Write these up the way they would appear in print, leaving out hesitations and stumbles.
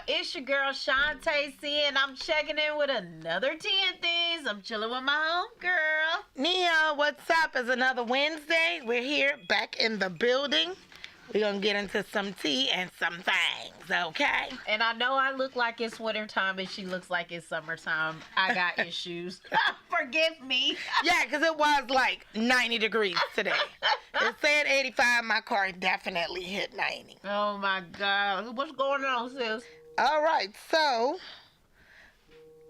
It's your girl Shantae C, and I'm checking in with another 10 things. I'm chilling with my home girl. Nia, what's up? It's another Wednesday. We're here back in the building. We're going to get into some tea and some things, okay? And I know I look like it's wintertime, and she looks like it's summertime. I got issues. Forgive me. Yeah, because it was like 90 degrees today. It said 85. My car definitely hit 90. Oh my God. What's going on, sis? All right, so,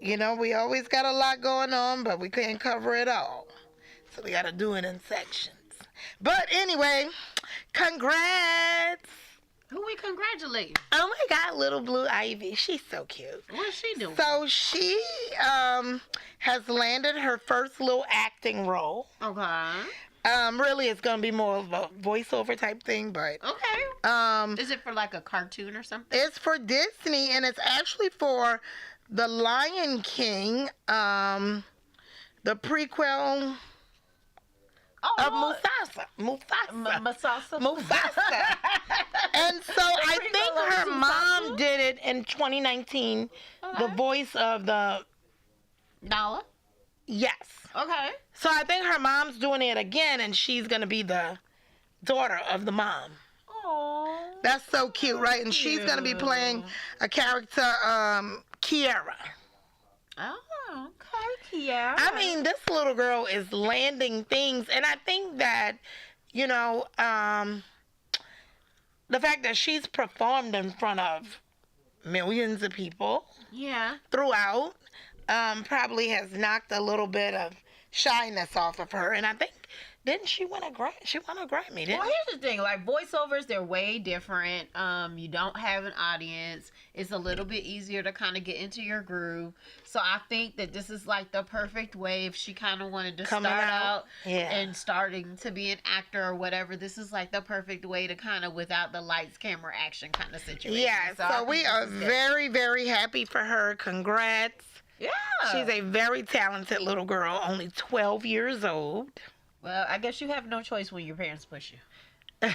we always got a lot going on, but we can't cover it all. So we got to do it in sections. But anyway, congrats. Who we congratulate? Oh my God, little Blue Ivy. She's so cute. What's she doing? So she has landed her first little acting role. Okay. Really, it's gonna be more of a voiceover type thing, but Okay. Is it for like a cartoon or something? it's for Disney, and it's actually for the Lion King, the prequel of Mufasa. Mufasa. And so I think her mom did it in 2019. The voice of the Nala? yes. Okay. So I think her mom's doing it again, and she's gonna be the daughter of the mom. Aww. That's so cute, right? And she's gonna be playing a character, Kiara. Oh, okay, Kiara. I mean, this little girl is landing things, and I think that, the fact that she's performed in front of millions of people Yeah. throughout, probably has knocked a little bit of shyness off of her. And I think, didn't she win a Grammy? She won a Grammy, didn't Well, she? here's the thing. Like, voiceovers, they're way different. You don't have an audience. It's a little bit easier to kind of get into your groove. So I think that this is like the perfect way if she kind of wanted to Coming start out. out Yeah. and starting to be an actor or whatever. This is like the perfect way to kind of without the lights, camera, action kind of situation. Yeah, I so think we this are is good. very, very happy for her. Congrats. Yeah. She's a very talented little girl, only 12 years old. Well, I guess you have no choice when your parents push you.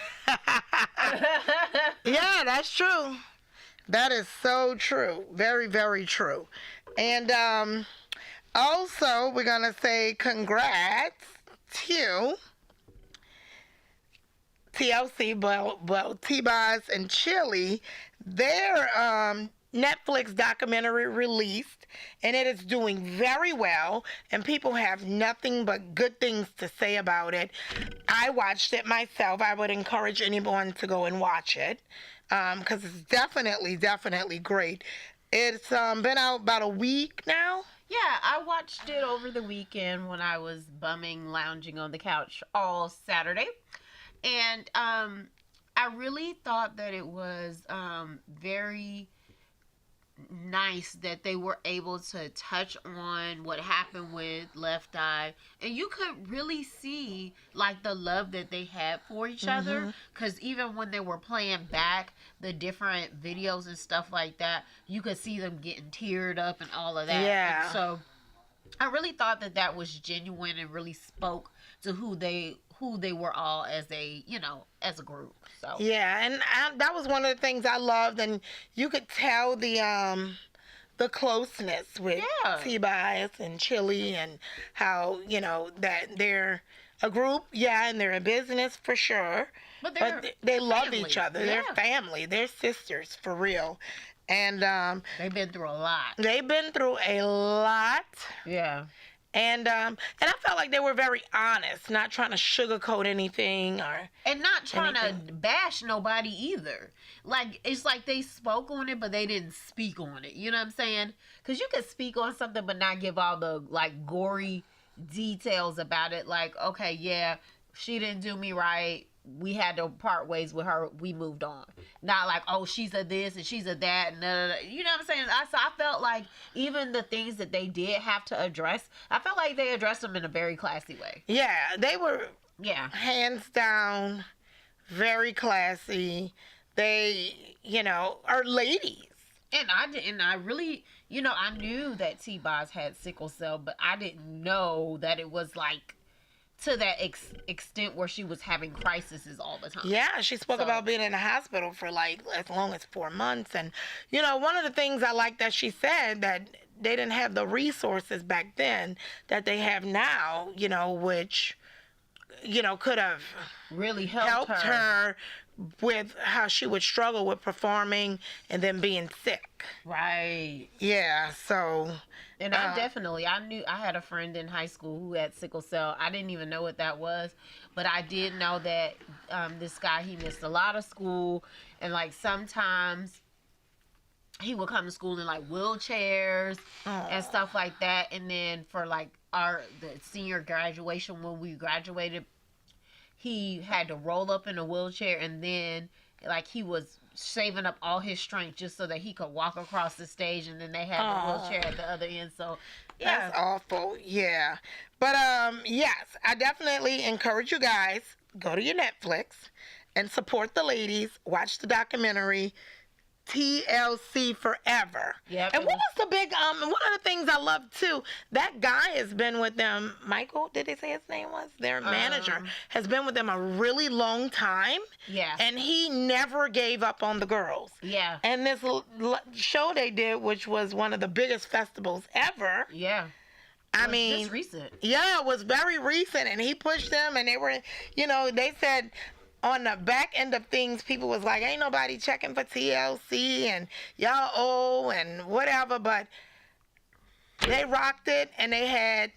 Yeah, that's true. That is so true. Very, very true. And also, we're going to say congrats to TLC, well, T-Boz and Chili. Their Netflix documentary released, and it is doing very well, and people have nothing but good things to say about it. I watched it myself. I would encourage anyone to go and watch it, because it's definitely, definitely great. It's been out about a week now. Yeah, I watched it over the weekend when I was bumming, lounging on the couch all Saturday. And I really thought that it was very nice that they were able to touch on what happened with Left Eye, and you could really see like the love that they had for each other, because even when they were playing back the different videos and stuff like that, you could see them getting teared up and all of that. Yeah. And so I really thought that that was genuine and really spoke to who they were all as as a group. So Yeah, and that was one of the things I loved, and you could tell the closeness with Yeah. T-Boz and Chili, and how that they're a group, yeah, and they're a business for sure, But they love family. each other. They're Yeah. family. They're sisters for real, and they've been through a lot. they've been through a lot. Yeah. And I felt like they were very honest, not trying to sugarcoat anything or. And not trying to Anything. bash nobody either. Like, it's like they spoke on it, but they didn't speak on it. You know what I'm saying? Because you could speak on something, but not give all the, like, gory details about it. Like, okay, yeah, she didn't do me right. We had to part ways with her. We moved on. Not like, oh, she's a this and she's a that. And you know what I'm saying? So I felt like even the things that they did have to address, I felt like they addressed them in a very classy way. Yeah, they were Yeah. hands down very classy. They, are ladies. And I really, I knew that T-Boz had sickle cell, but I didn't know that it was like to that extent where she was having crises all the time. Yeah, she spoke So- about being in the hospital for like as long as 4 months. And, you know, one of the things I like that she said that they didn't have the resources back then that they have now, you know, which, you know, could have Really helped helped her with how she would struggle with performing and then being sick. Right. Yeah, so And I had a friend in high school who had sickle cell. I didn't even know what that was, but I did know that this guy, he missed a lot of school, and like sometimes he would come to school in like wheelchairs and stuff like that. And then for like the senior graduation, when we graduated, he had to roll up in a wheelchair, and then like he was saving up all his strength just so that he could walk across the stage, and then they had the wheelchair at the other end. So yeah, that's awful. Yeah. But yes, I definitely encourage you guys, go to your Netflix and support the ladies, watch the documentary TLC Forever. Yep, And it what was- was the big one of the things I love too, that guy has been with them, Michael, did they say his name was? Their manager has been with them a really long time. Yeah. And he never gave up on the girls. Yeah. And this show they did, which was one of the biggest festivals ever. Yeah. I mean, Just recent. yeah, it was very recent, and he pushed them, and they were, you know, they said on the back end of things, people was like, ain't nobody checking for TLC, and y'all owe, and whatever, but they rocked it, and they had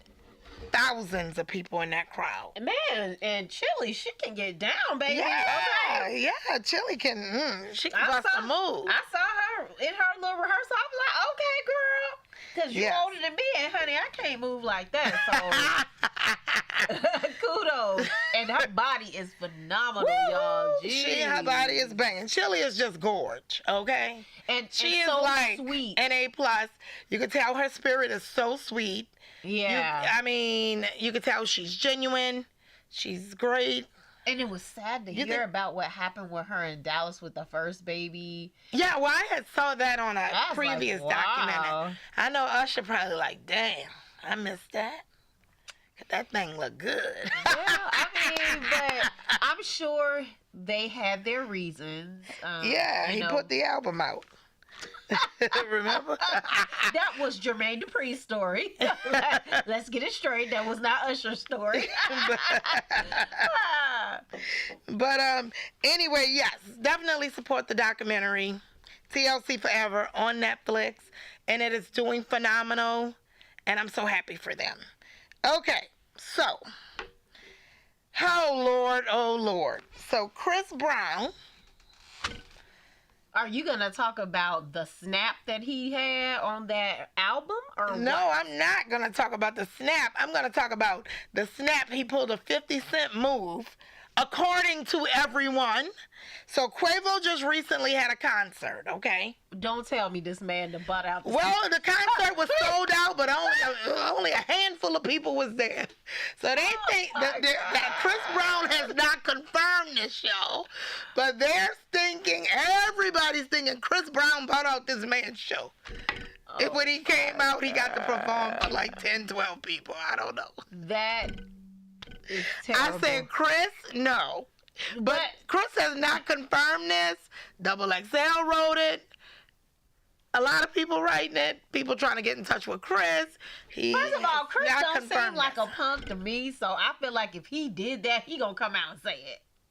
thousands of people in that crowd. Man, and Chili, she can get down, baby. Yeah, Okay. yeah, Chili can, she can I bust saw- a move. I saw her in her little rehearsal. I'm like, okay, girl. Because you're Yes. older than me, and honey, I can't move like that. So kudos. And her body is phenomenal, y'all. Her body is banging. Chili is just gorge, okay? And She and is so like sweet. an A plus. You can tell her spirit is so sweet. Yeah. I mean, you can tell she's genuine. She's great. And it was sad to You hear think- about what happened with her in Dallas with the first baby. Yeah, well, I had saw that on a I was like, previous wow. documentary. I know Usher probably like, damn, I missed that. That thing look good. Yeah, I mean, but I'm sure they had their reasons. Yeah, you he know. put the album out. Remember? That was Jermaine Dupri's story. Let's get it straight. That was not Usher's story. But anyway, yes, definitely support the documentary TLC Forever on Netflix, and it is doing phenomenal, and I'm so happy for them. Okay, so oh Lord. So Chris Brown. Are you gonna talk about the snap that he had on that album, or No, what? I'm not going to talk about the snap. I'm going to talk about the snap. He pulled a 50 Cent move, according to everyone. So Quavo just recently had a concert, okay? Don't tell me this man to butt out. Well, the concert was sold out, but only a handful of people was there. So they think that Chris Brown has not confirmed this show, but they're thinking, everybody's thinking Chris Brown bought out this man's show. When he came out, he got to perform for like 10, 12 people. I don't know. That is terrible. I said, Chris, no. But Chris has not confirmed this. Double XL wrote it. A lot of people writing it. People trying to get in touch with Chris. First of all, Chris not don't seem confirmed like this. a punk to me, so I feel like if he did that, he gonna come out and say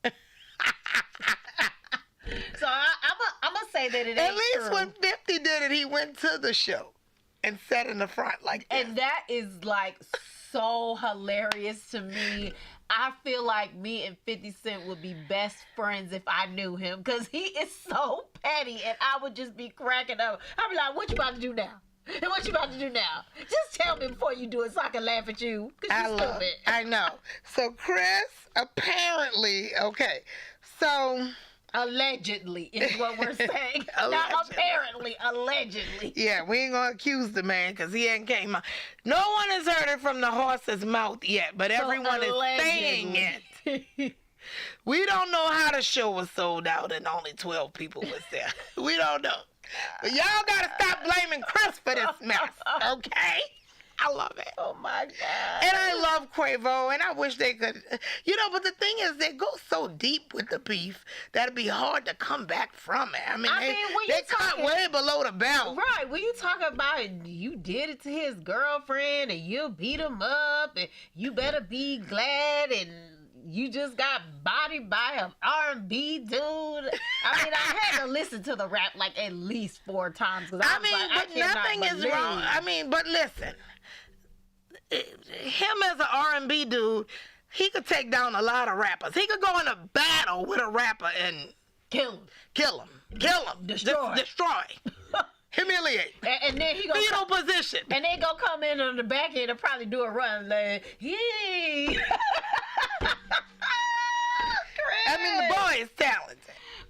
it. So I'm gonna say that it ain't At least true. when 50 did it, he went to the show and sat in the front like this. And that is like so hilarious to me. I feel like me and 50 Cent would be best friends if I knew him, because he is so petty, and I would just be cracking up. I'd be like, what you about to do now? And what you about to do now? Just tell me before you do it so I can laugh at you, because you're stupid. I know. So Chris, apparently, okay. So Allegedly is what we're saying. Not Allegedly. apparently, allegedly. yeah, we ain't gonna accuse the man because he ain't came out. No one has heard it from the horse's mouth yet, but everyone is saying it. We don't know how the show was sold out and only 12 people was there. We don't know. But y'all gotta stop blaming Chris for this mess, okay? I love it. Oh my God. And I love Quavo, and I wish they could, but the thing is, they go so deep with the beef that it'd be hard to come back from it. I mean, when they you cut talking- way below the belt. Right, when you talk about you did it to his girlfriend and you beat him up and you better be glad and you just got bodied by an R&B dude. I mean, I had to listen to the rap like at least 4 times. Cause But nothing is wrong. I mean, but listen, him as an R&B dude, he could take down a lot of rappers. He could go in a battle with a rapper and kill him. Destroy. Humiliate. And then he gonna fetal position. And they gonna come in on the back end and probably do a run like, yay. I mean, the boy is talented.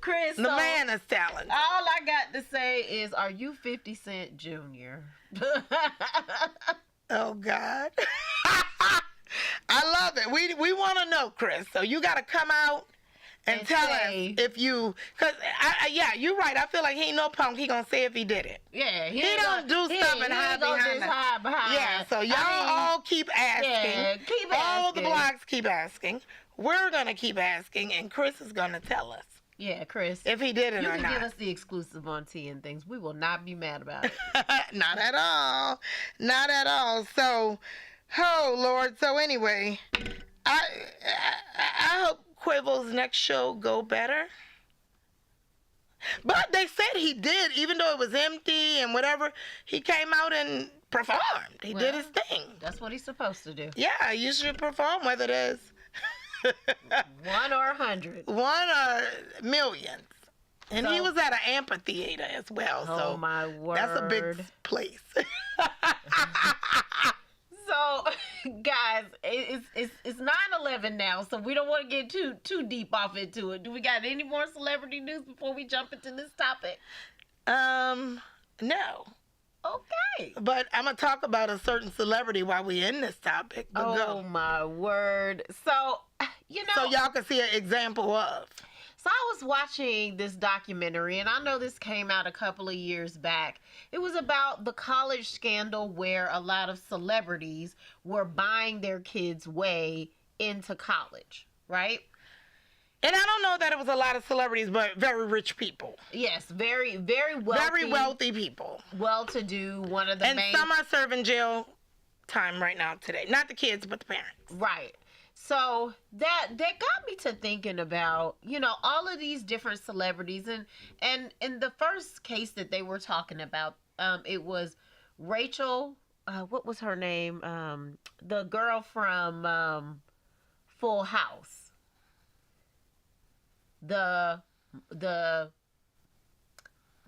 Chris, the man is talented. All I got to say is, are you 50 Cent Jr.? Oh, God. I love it. We want to know, Chris. So you got to come out and tell us if you, because, yeah, you're right. I feel like he ain't no punk. He going to say if he did it. Yeah. He don't do stuff and hide behind. Yeah, so y'all all keep asking. Yeah, keep asking. All the blogs keep asking. We're going to keep asking, and Chris is going to tell us. Yeah, Chris. If he did it you or can not. give us the exclusive on Tea and Things. We will not be mad about it. Not at all. Not at all. So, oh, Lord. So, anyway, I hope Quavo's next show go better. But they said he did, even though it was empty and whatever, he came out and performed. He did his thing. That's what he's supposed to do. Yeah, you should perform, whether it is 1 or 100. 1 or millions. And So- he was at an amphitheater as well. Oh, So my word. that's a big place. So, guys, it's 9/11 now, so we don't want to get too deep off into it. Do we got any more celebrity news before we jump into this topic? No. Okay. But I'm going to talk about a certain celebrity while we in this topic. But Oh, go. my word. So, So y'all can see an example of. So I was watching this documentary, and I know this came out a couple of years back. It was about the college scandal where a lot of celebrities were buying their kids' way into college, right? And I don't know that it was a lot of celebrities, but very rich people. Yes, very, very wealthy. Very wealthy people. Well-to-do, one of the And main... some are serving jail time right now today. Not the kids, but the parents. Right. So that got me to thinking about, all of these different celebrities. And in the first case that they were talking about, it was Rachel, what was her name? The girl from Full House. The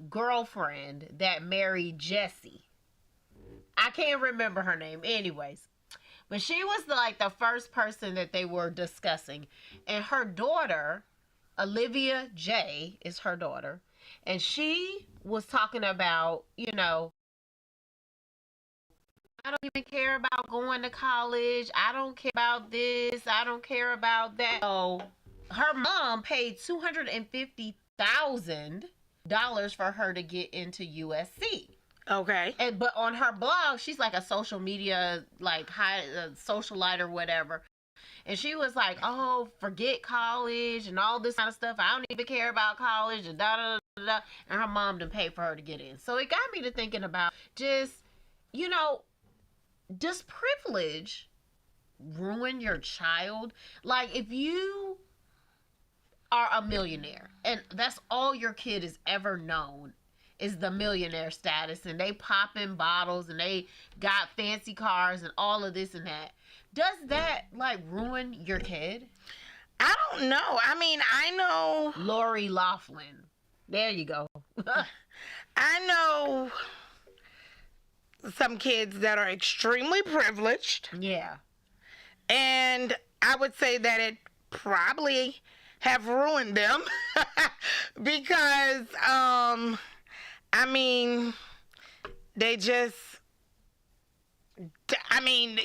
girlfriend that married Jesse. I can't remember her name. Anyways. But she was like the first person that they were discussing. And her daughter, Olivia J, is her daughter. And she was talking about, I don't even care about going to college. I don't care about this. I don't care about that. So her mom paid $250,000 for her to get into USC. Okay. But on her blog, she's like a social media, socialite or whatever. And she was like, oh, forget college and all this kind of stuff. I don't even care about college and da-da-da-da. And her mom didn't pay for her to get in. So it got me to thinking about just, does privilege ruin your child? Like, if you are a millionaire and that's all your kid has ever known, is the millionaire status, and they popping bottles and they got fancy cars and all of this and that. Does that ruin your kid? I don't know. I mean, I know Lori Loughlin. There you go. I know some kids that are extremely privileged. Yeah. And I would say that it probably have ruined them because they just,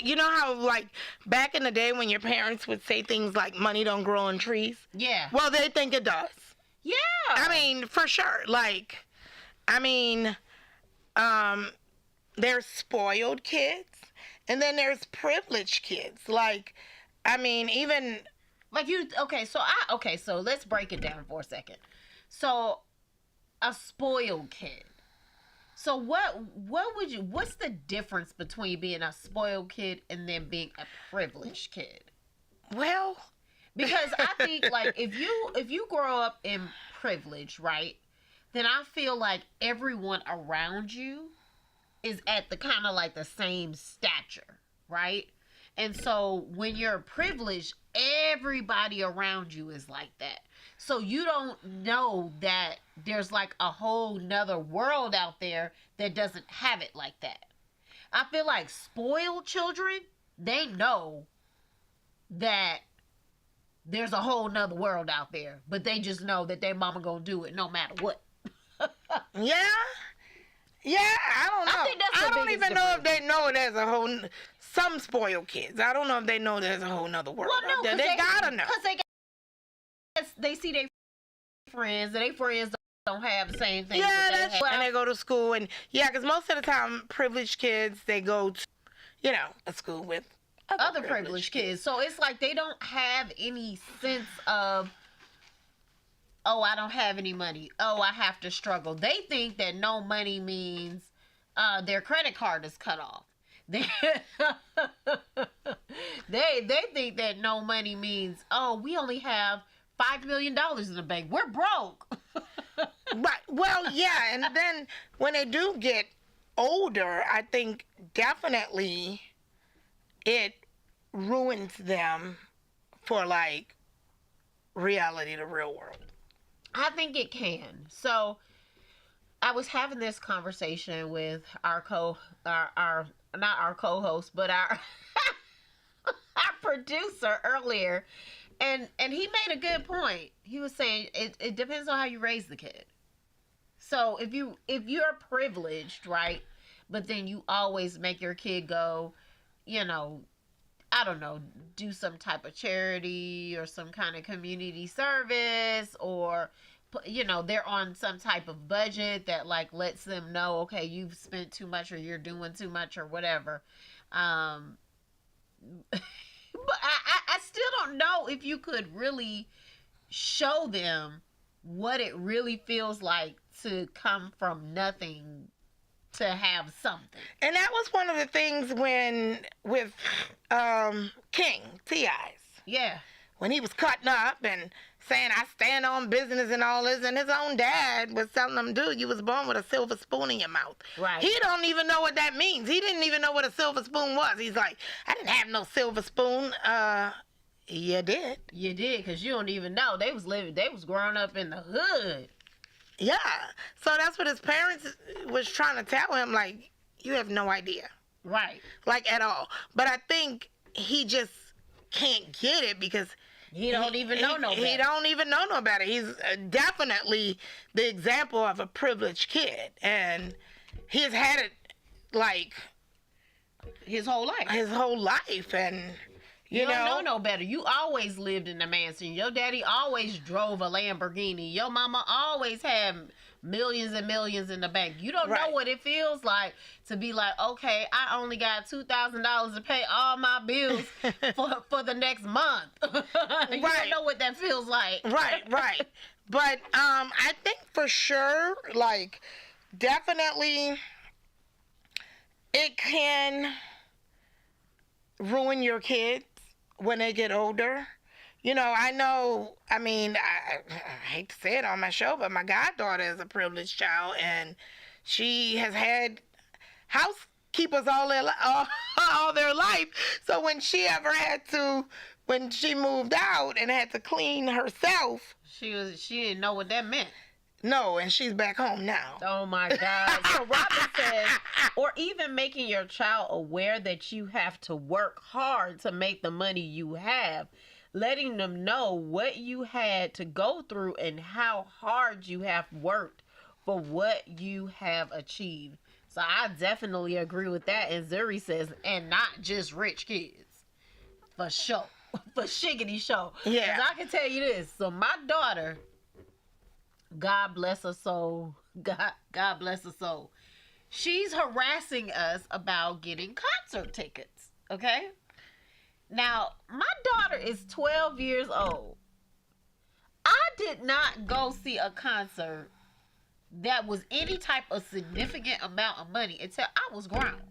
you know how, back in the day when your parents would say things like money don't grow on trees? Yeah. Well, they think it does. Yeah. For sure. there's spoiled kids, and then there's privileged kids. Like, I mean, even Like you, okay, so let's break it down for a second. So, a spoiled kid. So what's the difference between being a spoiled kid and then being a privileged kid? well, Because I think like if you grow up in privilege, right? Then I feel like everyone around you is at the kind of like the same stature, right? And so when you're privileged, everybody around you is like that. So you don't know that there's like a whole nother world out there that doesn't have it like that. I feel like spoiled children, they know that there's a whole nother world out there, but they just know that their mama gonna do it no matter what. yeah. Yeah, I don't know. I think that's the I don't biggest even know if difference. they know there's a whole some spoiled kids. I don't know if they know there's a whole nother world Well, no, out there. 'cause They gotta know. Because they see their friends, and their friends don't have the same thing. Yeah, that they that's have. and they go to school, and yeah, because most of the time, privileged kids they go to, a school with Other privileged kids. So it's like they don't have any sense of, oh, I don't have any money. Oh, I have to struggle. They think that no money means their credit card is cut off. They they think that no money means, oh, we only have $5 million in the bank. We're broke. Right. Well, yeah, and then when they do get older, I think definitely it ruins them for like reality, the real world. I think it can. So I was having this conversation with our not our co-host, but our our producer earlier, and he made a good point. He was saying it depends on how you raise the kid. So if you're privileged, right, but then you always make your kid go, I don't know, do some type of charity or some kind of community service, or they're on some type of budget that like lets them know, okay, you've spent too much or you're doing too much or whatever. But I still don't know if you could really show them what it really feels like to come from nothing to have something. And that was one of the things with King T.I.'s. Yeah. When he was cutting up and saying, I stand on business and all this, and his own dad was telling him, dude, you was born with a silver spoon in your mouth. Right. He don't even know what that means. He didn't even know what a silver spoon was. He's like, I didn't have no silver spoon. You did. You did, because you don't even know. They was growing up in the hood. Yeah. So that's what his parents was trying to tell him, like, you have no idea. Right. Like, at all. But I think he just can't get it because he don't even know no better. He don't even know no better. He's definitely the example of a privileged kid. And he's had it, like, his whole life. And, you don't know no better. You always lived in a mansion. Your daddy always drove a Lamborghini. Your mama always had millions and millions in the bank. You don't know what it feels like to be like, okay, I only got $2,000 to pay all my bills for the next month. You don't know what that feels like. Right. But I think for sure, like, definitely it can ruin your kids when they get older. I hate to say it on my show, but my goddaughter is a privileged child, and she has had housekeepers all their life. So when she moved out and had to clean herself, she didn't know what that meant. No, and she's back home now. Oh my God. So Robin says, or even making your child aware that you have to work hard to make the money you have, letting them know what you had to go through and how hard you have worked for what you have achieved. So I definitely agree with that. And Zuri says, and not just rich kids. For sure. For shiggity show. Yeah. 'Cause I can tell you this. So my daughter, God bless her soul. God bless her soul. she's harassing us about getting concert tickets. Okay. Now, my daughter is 12 years old. I did not go see a concert that was any type of significant amount of money until I was grown.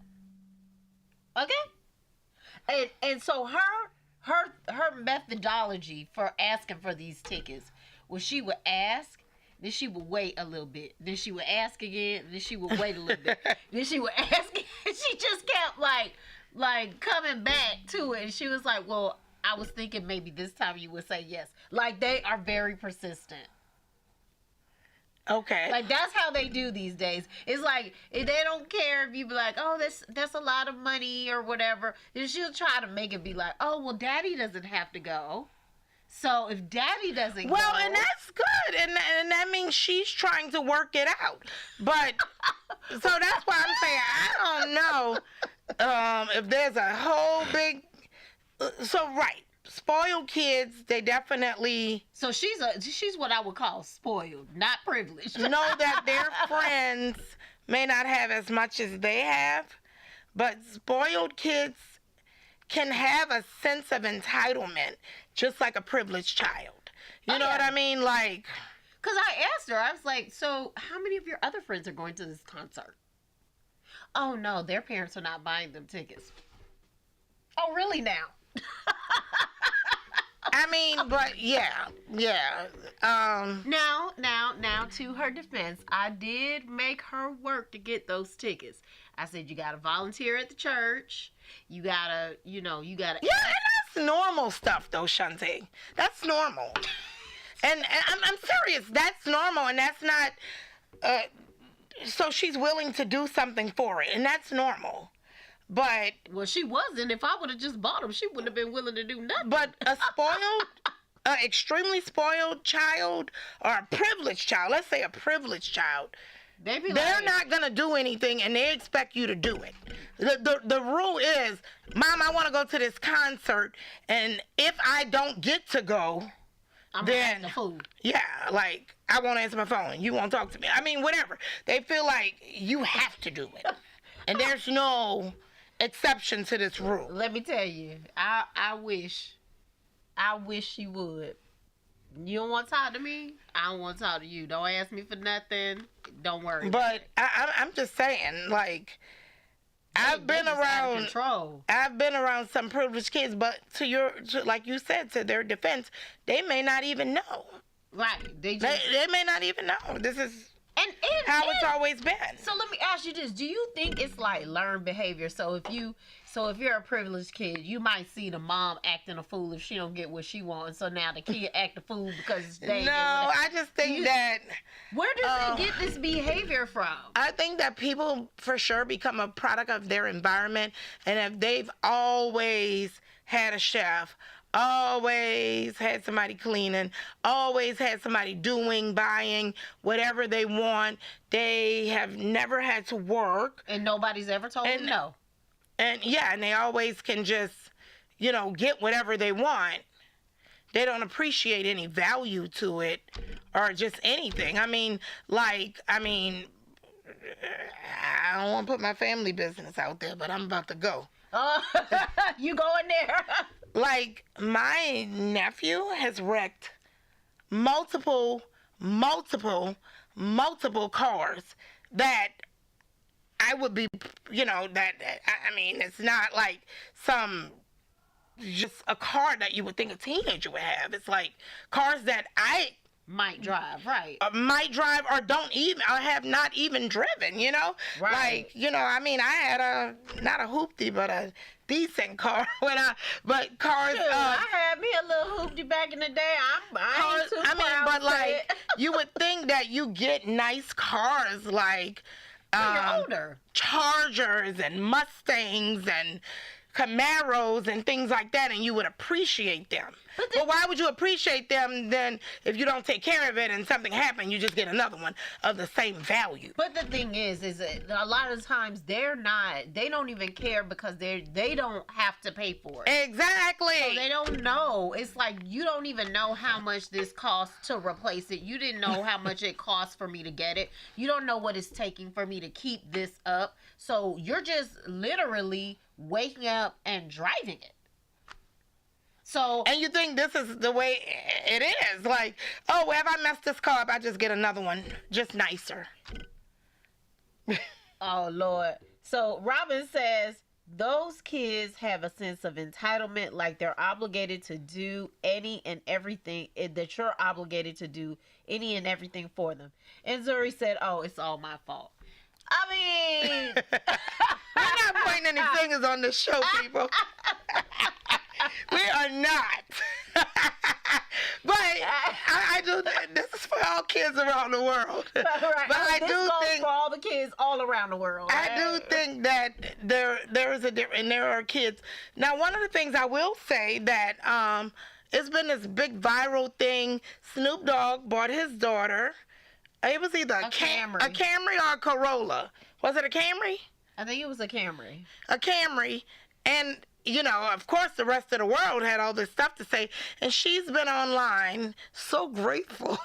Okay? And so her methodology for asking for these tickets was she would ask, then she would wait a little bit, then she would ask again, then she would wait a little bit, then she would ask again. She just kept like coming back to it. And she was like, well, I was thinking maybe this time you would say yes. Like, they are very persistent. Okay. Like, that's how they do these days. It's like, if they don't care if you be like, oh, that's a lot of money or whatever, then she'll try to make it be like, oh, well, daddy doesn't have to go. So if daddy doesn't well, go... and that's good. And that means she's trying to work it out. But, so that's why I'm saying, I don't know if there's a whole big... So, right. Spoiled kids, they definitely... So she's what I would call spoiled, not privileged. know that their friends may not have as much as they have, but spoiled kids can have a sense of entitlement, just like a privileged child. You know what I mean? Like... Because I asked her, I was like, so how many of your other friends are going to this concert? Oh, no, their parents are not buying them tickets. Oh, really now? I mean, but yeah. Now, to her defense, I did make her work to get those tickets. I said, you gotta volunteer at the church. You gotta. Yeah, and that's normal stuff, though, Shantae. That's normal. And I'm serious. That's normal, and that's not. So she's willing to do something for it, and that's normal. But... Well, she wasn't. If I would have just bought them, she wouldn't have been willing to do nothing. But a spoiled, extremely spoiled child, or a privileged child, let's say a privileged child, they're not going to do anything, and they expect you to do it. The rule is, Mom, I want to go to this concert, and if I don't get to go, then the fool. Yeah, like, I won't answer my phone. You won't talk to me. I mean, whatever. They feel like you have to do it. And there's no... exception to this rule. Let me tell you, I wish she would. You don't want to talk to me? I don't want to talk to you. Don't ask me for nothing. Don't worry. But I'm just saying, like, I've been around some privileged kids, but like you said, to their defense, they may not even know. Right. They may not even know. This is how it's always been. So let me ask you this: do you think it's like learned behavior? So if you're a privileged kid, you might see the mom acting a fool if she don't get what she wants. So now the kid act a fool because they. No, I just think that. Where does it get this behavior from? I think that people for sure become a product of their environment, and if they've always had a chef, always had somebody cleaning, always had somebody buying whatever they want. They have never had to work. And nobody's ever told them no. And yeah, and they always can just, get whatever they want. They don't appreciate any value to it or just anything. I don't want to put my family business out there, but I'm about to go. You going there? Like, my nephew has wrecked multiple cars that I would be, it's not like just a car that you would think a teenager would have. It's like cars that I might drive, right? or have not even driven, Right. Like, I had not a hoopty, but a decent car but cars. Dude, I had me a little hoopty back in the day. I ain't too proud but to like, say it. you would think that you get nice cars like when you're older. Chargers and Mustangs and Camaros and things like that, and you would appreciate them. But why would you appreciate them then if you don't take care of it and something happened, you just get another one of the same value? But the thing is that a lot of times they don't even care because they don't have to pay for it. Exactly. So they don't know. It's like you don't even know how much this costs to replace it. You didn't know how much it costs for me to get it. You don't know what it's taking for me to keep this up. So you're just literally waking up and driving it. So, and you think this is the way it is. Like, oh, well, if I mess this car up, I just get another one, just nicer. oh, Lord. So Robin says, those kids have a sense of entitlement, like they're obligated to do any and everything, that you're obligated to do any and everything for them. And Zuri said, oh, it's all my fault. I mean... We're not pointing any fingers on this show, people. We are not. But I do. This is for all kids around the world. Right. But I this do goes think for all the kids all around the world. I do think that there is a difference, and there are kids. Now, one of the things I will say that it's been this big viral thing. Snoop Dogg bought his daughter. It was either a Camry or a Corolla. Was it a Camry? I think it was a Camry. A Camry, and you know, of course, the rest of the world had all this stuff to say, and she's been online so grateful.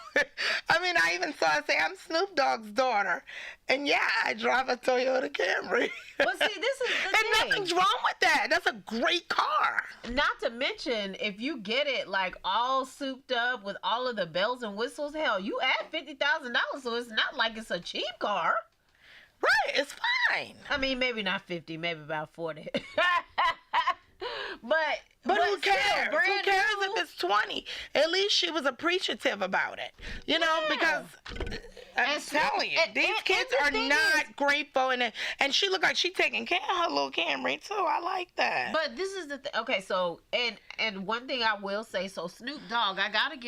I mean, I even saw her say, I'm Snoop Dogg's daughter, and yeah, I drive a Toyota Camry. Well, see, this is the and thing. nothing's wrong with that. That's a great car. Not to mention, if you get it like all souped up with all of the bells and whistles, hell, you add $50,000, so it's not like it's a cheap car. Right, it's fine. I mean, maybe not 50, maybe about 40. But who cares? Still, Who cares if it's 20? At least she was appreciative about it. You know, because I'm telling you, these kids are not grateful. And she looked like she's taking care of her little Camry, too. I like that. But this is the thing. Okay, so, and one thing I will say, so Snoop Dogg, I gotta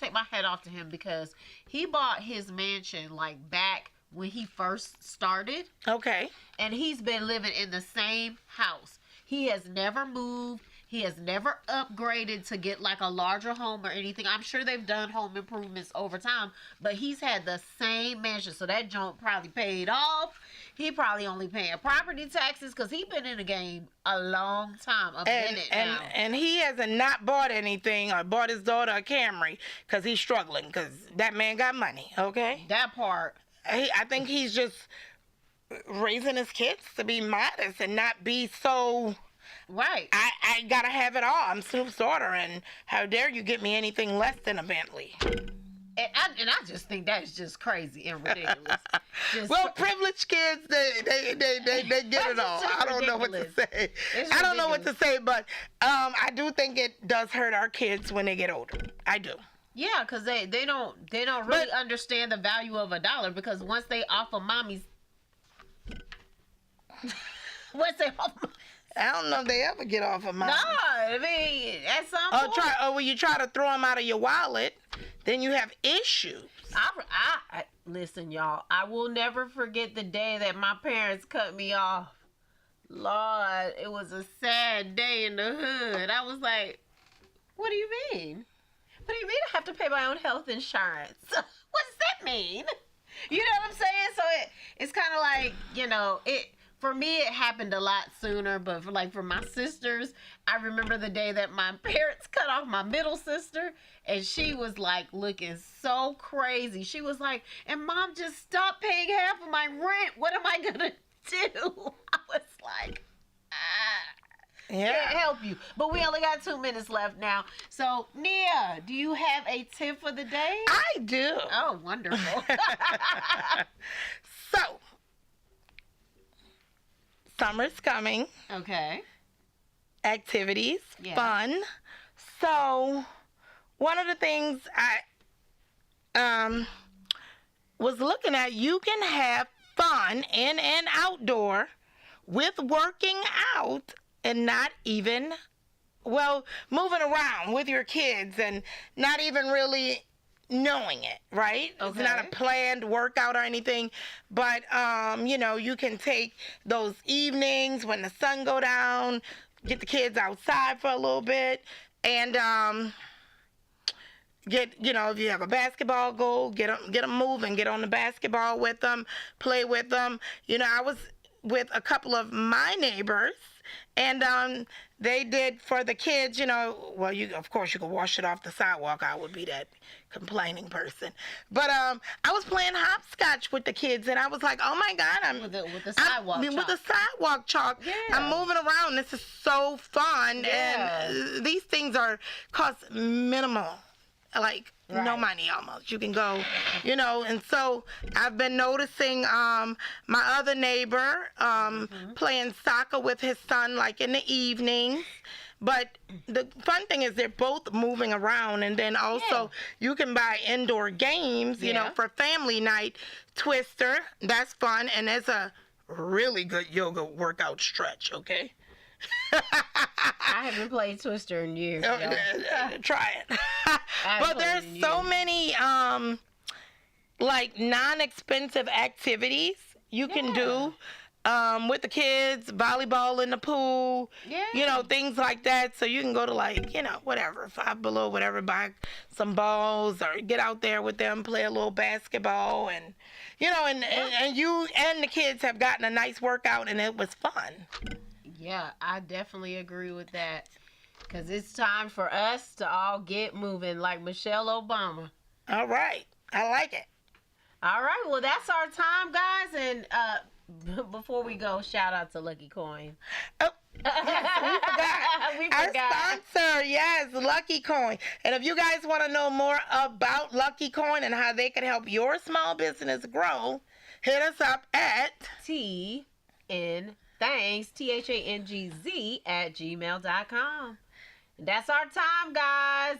take my hat off to him because he bought his mansion, like, back when he first started. Okay. And he's been living in the same house. He has never moved. He has never upgraded to get like a larger home or anything. I'm sure they've done home improvements over time, but he's had the same mansion. So that junk probably paid off. He probably only paying property taxes because he's been in the game a long time, a minute now. And he hasn't not bought anything or bought his daughter a Camry because he's struggling because that man got money, okay? That part. I think he's just raising his kids to be modest and not be so... Right. I gotta have it all. I'm Snoop's daughter, and how dare you get me anything less than a Bentley? And I just think that's just crazy and ridiculous. Well, privileged kids, they get it all. I don't know what to say. I don't know what to say, but I do think it does hurt our kids when they get older. I do. Yeah, because they don't really understand the value of a dollar because once they offer mommy's I don't know if they ever get off of mine. No, I mean, at some point. When you try to throw them out of your wallet, then you have issues. I listen, y'all. I will never forget the day that my parents cut me off. Lord, it was a sad day in the hood. I was like, what do you mean? What do you mean I have to pay my own health insurance? What does that mean? You know what I'm saying? So it's kind of like, you know, for me, it happened a lot sooner, but for my sisters, I remember the day that my parents cut off my middle sister, and she was, like, looking so crazy. She was like, and Mom just stopped paying half of my rent. What am I going to do? I was like, can't help you. But we only got 2 minutes left now. So, Nia, do you have a tip for the day? I do. Oh, wonderful. So, summer's coming. Okay. Activities, Yeah. fun. So, one of the things I was looking at, you can have fun in and outdoor with working out and not even, moving around with your kids and not even really knowing it, right? Okay. It's not a planned workout or anything, but you can take those evenings when the sun go down, get the kids outside for a little bit and get, if you have a basketball goal, get them moving, get on the basketball with them, play with them. I was with a couple of my neighbors, and they did for the kids, well, of course you could wash it off the sidewalk. I would be that complaining person. But I was playing hopscotch with the kids, and I was like, oh my God, with the sidewalk chalk. With the sidewalk chalk. Yeah. I'm moving around. This is so fun. Yeah. And these things cost minimal. Like no money almost. You can go, and so I've been noticing my other neighbor playing soccer with his son like in the evenings. But the fun thing is they're both moving around, and then also you can buy indoor games, for family night. Twister, that's fun, and there's a really good yoga workout stretch, okay? I haven't played Twister in years. Try it. But there's so many like non-expensive activities you can do with the kids, volleyball in the pool, things like that. So you can go to whatever, Five Below, whatever, buy some balls or get out there with them, play a little basketball, and and you and the kids have gotten a nice workout, and it was fun. Yeah, I definitely agree with that. Because it's time for us to all get moving like Michelle Obama. All right. I like it. All right. Well, that's our time, guys. And before we go, shout out to Lucky Coin. Oh, yes, we forgot. Our sponsor, yes, Lucky Coin. And if you guys want to know more about Lucky Coin and how they can help your small business grow, hit us up at Thanks, THANGZ @gmail.com. That's our time, guys.